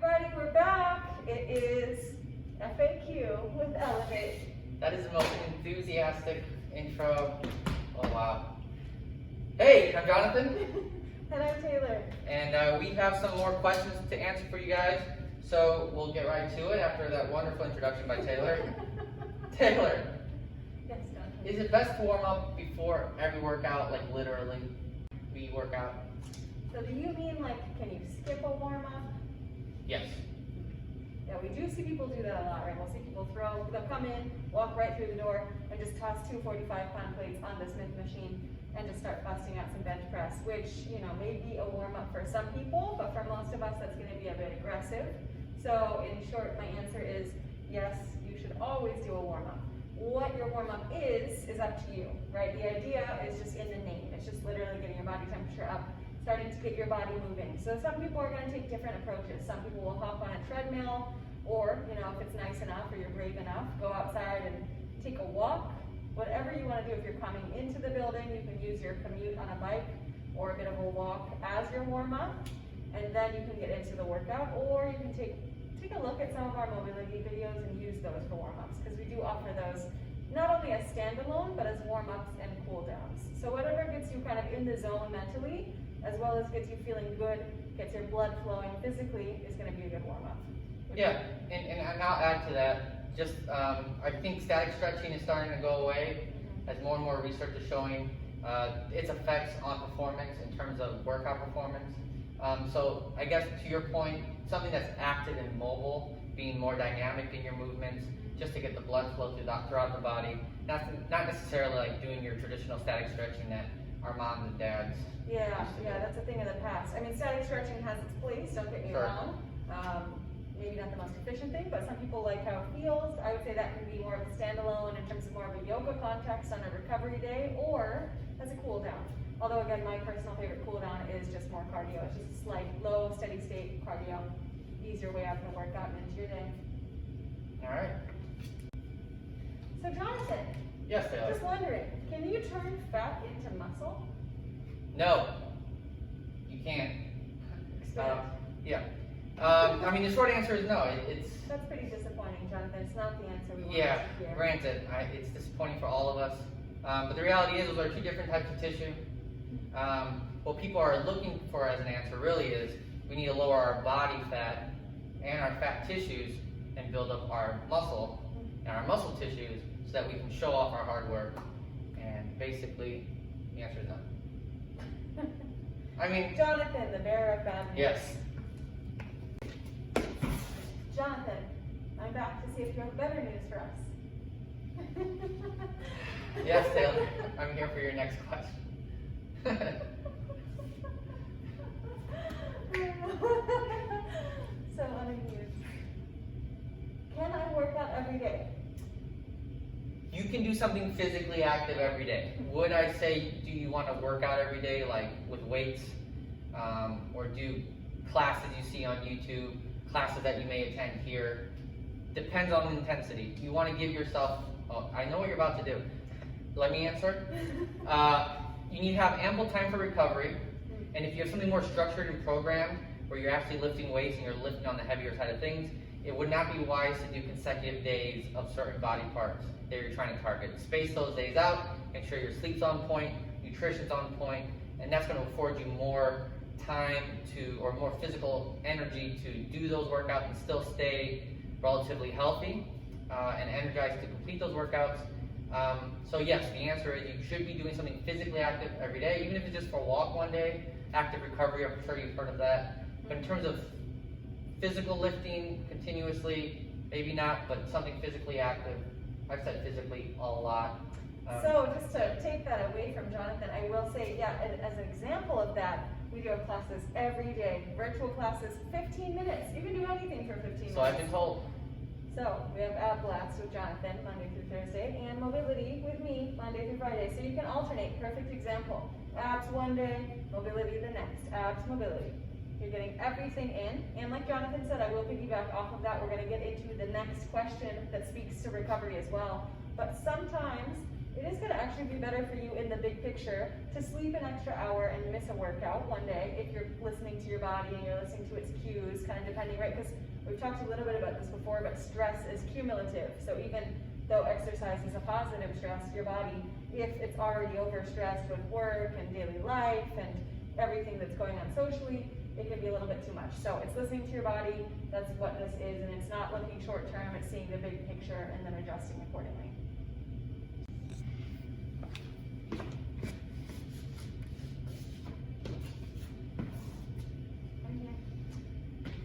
everybody, we're back. It is FAQ with Elevate. That is the most enthusiastic intro. Oh wow. Hey, I'm Jonathan. And I'm Taylor. And we have some more questions to answer for you guys. So we'll get right to it after that wonderful introduction by Taylor. Taylor, Yes, Jonathan. is it best to warm up before every workout, like literally, we work out? So do you mean like, can you skip a warm-up? Yes. Yeah, we do see people do that a lot, right? We'll see people they'll come in, walk right through the door, and just toss two 45-pound plates on the Smith machine and just start busting out some bench press, which, may be a warm-up for some people, but for most of us, that's gonna be a bit aggressive. So in short, my answer is yes, you should always do a warm-up. What your warm-up is up to you, right? The idea is just in the name. It's just literally getting your body temperature up, starting to get your body moving. So some people are going to take different approaches. Some people will hop on a treadmill, or if it's nice enough or you're brave enough, go outside and take a walk. Whatever you want to do. If you're coming into the building, you can use your commute on a bike or a bit of a walk as your warm-up, and then you can get into the workout, or you can take a look at some of our mobility videos and use those for warm-ups, because we do offer those not only as standalone, but as warm-ups and cool-downs. So whatever gets you kind of in the zone mentally, as well as gets you feeling good, gets your blood flowing physically, is going to be a good warm-up. Yeah, and I'll add to that. Just, I think static stretching is starting to go away as more and more research is showing its effects on performance in terms of workout performance. So I guess to your point, something that's active and mobile, being more dynamic in your movements, just to get the blood flow throughout the body. Not necessarily like doing your traditional static stretching that our moms and dads. Yeah, that's a thing of the past. I mean, static stretching has its place, don't get me wrong. Maybe not the most efficient thing, but some people like how it feels. I would say that can be more of a standalone in terms of more of a yoga context on a recovery day, or as a cool down. Although again, my personal favorite cool down is just more cardio. It's just a slight, low, steady state cardio. Ease your way out from the workout and into your day. All right. So Jonathan, Yes, Taylor. just wondering, can you turn fat into muscle? No, you can't. Expand. Yeah. I mean, the short answer is no. It's That's pretty disappointing, Jonathan. It's not the answer we wanted yeah. to hear. Granted, it's disappointing for all of us. But the reality is, those are two different types of tissue. What people are looking for as an answer really is we need to lower our body fat and our fat tissues and build up our muscle and our muscle tissues so that we can show off our hard work. And basically, the answer is no. I mean, Jonathan, the bearer of bad news. yes. Jonathan, I'm back to see if you have better news for us. Yes, Taylor. I'm here for your next question. So unamused. Can I work out every day? You can do something physically active every day. Would I say, do you want to work out every day, like with weights, or do classes you see on YouTube, classes that you may attend here? Depends on the intensity. You want to give yourself, I know what you're about to do. Let me answer. You need to have ample time for recovery, and if you have something more structured and programmed, where you're actually lifting weights and you're lifting on the heavier side of things, it would not be wise to do consecutive days of certain body parts that you're trying to target. Space those days out, make sure your sleep's on point, nutrition's on point, and that's going to afford you more time or more physical energy to do those workouts and still stay relatively healthy and energized to complete those workouts. So yes, the answer is you should be doing something physically active every day, even if it's just for a walk one day. Active recovery, I'm sure you've heard of that. But in terms of physical lifting continuously, maybe not, but something physically active. I've said physically a lot. So just to take that away from Jonathan, I will say, as an example of that, we do have classes every day, virtual classes, 15 minutes. You can do anything for 15 minutes. So I've been told. So we have ab blasts with Jonathan Monday through Thursday, and mobility with me Monday through Friday. So you can alternate. Perfect example. Abs one day, mobility the next. Abs, mobility. You're getting everything in. And like Jonathan said, I will piggyback off of that. We're going to get into the next question that speaks to recovery as well. But sometimes it is gonna actually be better for you in the big picture to sleep an extra hour and miss a workout one day if you're listening to your body and you're listening to its cues, kind of depending, right? Because we've talked a little bit about this before, but stress is cumulative. So even though exercise is a positive stress, your body, if it's already overstressed with work and daily life and everything that's going on socially, it can be a little bit too much. So it's listening to your body, that's what this is, and it's not looking short term, it's seeing the big picture and then adjusting accordingly.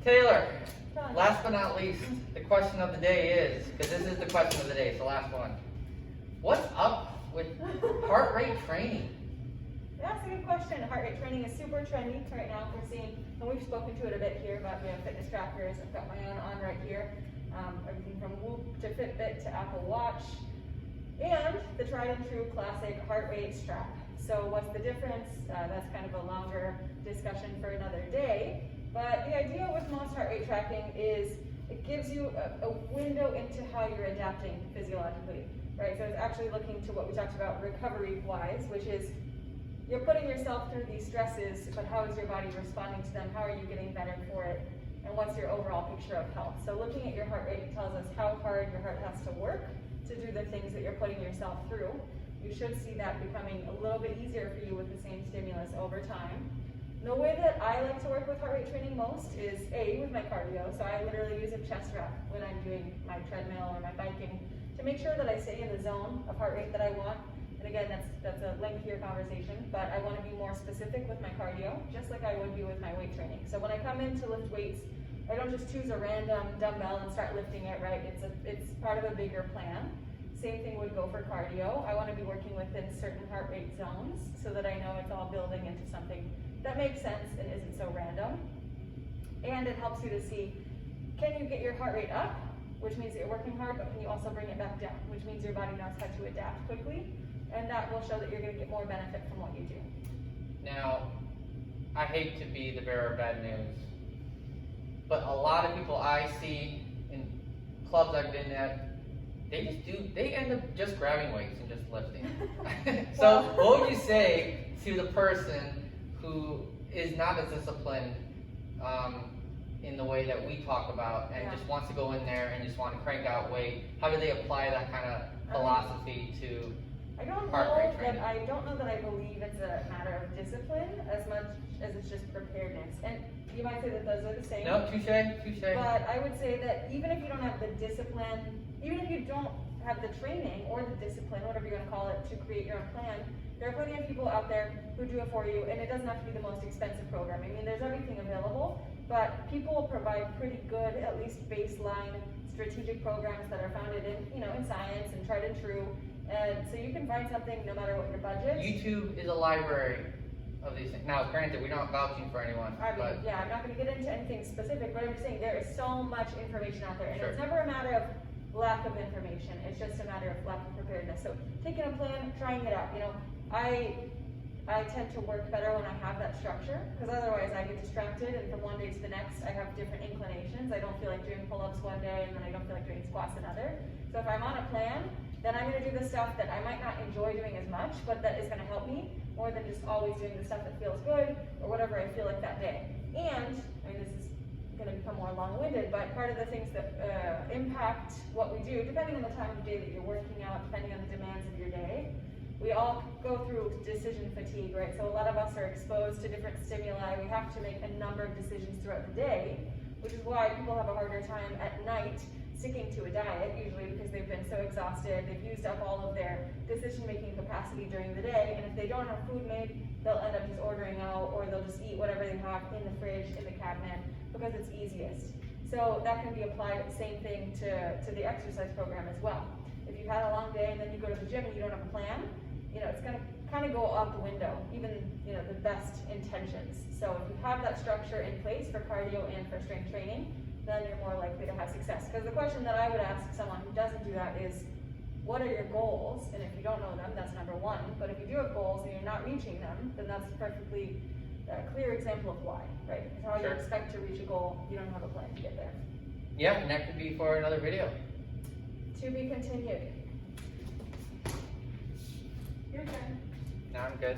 Taylor, Done. last but not least, the question of the day is, because this is the question of the day, it's the last one. What's up with heart rate training? Yeah, that's a good question. Heart rate training is super trendy right now. We're seeing, and we've spoken to it a bit here about fitness trackers. I've got my own on right here. Everything from Whoop to Fitbit to Apple Watch, and the tried and true classic heart rate strap. So what's the difference? That's kind of a longer discussion for another day. But the idea with most heart rate tracking is it gives you a window into how you're adapting physiologically, right? So it's actually looking to what we talked about recovery-wise, which is you're putting yourself through these stresses, but how is your body responding to them? How are you getting better for it? And what's your overall picture of health? So looking at your heart rate tells us how hard your heart has to work to do the things that you're putting yourself through. You should see that becoming a little bit easier for you with the same stimulus over time. The way that I like to work with heart rate training most is with my cardio. So I literally use a chest rep when I'm doing my treadmill or my biking to make sure that I stay in the zone of heart rate that I want. And again, that's a lengthier conversation, but I want to be more specific with my cardio, just like I would be with my weight training. So when I come in to lift weights, I don't just choose a random dumbbell and start lifting it, right? It's part of a bigger plan. Same thing would go for cardio. I want to be working within certain heart rate zones so that I know it's all building into something that makes sense and isn't so random. And it helps you to see, can you get your heart rate up, which means that you're working hard, but can you also bring it back down, which means your body knows how to adapt quickly, and that will show that you're going to get more benefit from what you do. Now, I hate to be the bearer of bad news, but a lot of people I see in clubs I've been at, they end up just grabbing weights and just lifting. So what would you say to the person who is not as disciplined in the way that we talk about and just wants to go in there and just want to crank out weight? How do they apply that kind of philosophy to heart rate training? I don't know that I believe it's a matter of discipline as much as it's just preparedness. And you might say that those are the same. No, touche. But I would say that even if you don't have the discipline, even if you don't have the training or the discipline, whatever you're going to call it, to create your own plan, there are plenty of people out there who do it for you, and it doesn't have to be the most expensive program. I mean, there's everything available, but people will provide pretty good, at least baseline strategic programs that are founded in, in science and tried and true. And so you can find something no matter what your budget. YouTube is a library of these things. Now, granted, we're not vouching for anyone. I'm not going to get into anything specific, but I'm just saying there is so much information out there, and Sure. It's never a matter of lack of information. It's just a matter of lack of preparedness. So taking a plan, trying it out. I tend to work better when I have that structure, because otherwise I get distracted, and from one day to the next I have different inclinations. I don't feel like doing pull-ups one day, and then I don't feel like doing squats another. So if I'm on a plan, then I'm going to do the stuff that I might not enjoy doing as much, but that is going to help me more than just always doing the stuff that feels good or whatever I feel like that day. And this is going to become more long-winded, but part of the things that impact what we do, depending on the time of day that you're working out, depending on the demands of your day, we all go through decision fatigue, right? So a lot of us are exposed to different stimuli. We have to make a number of decisions throughout the day, which is why people have a harder time at night sticking to a diet, usually because they've been so exhausted, they've used up all of their decision-making capacity during the day, and if they don't have food made, they'll end up just ordering out, or they'll just eat whatever they have in the fridge, in the cabinet, because it's easiest. So that can be applied, same thing to the exercise program as well. If you've had a long day and then you go to the gym and you don't have a plan, it's gonna kind of go out the window, even, the best intentions. So if you have that structure in place for cardio and for strength training, then you're more likely to have success. Because the question that I would ask someone who doesn't do that is, what are your goals? And if you don't know them, that's number one. But if you do have goals and you're not reaching them, then that's a perfectly clear example of why, right? Because how you expect to reach a goal, you don't have a plan to get there. Yeah, and that could be for another video. To be continued. I'm good.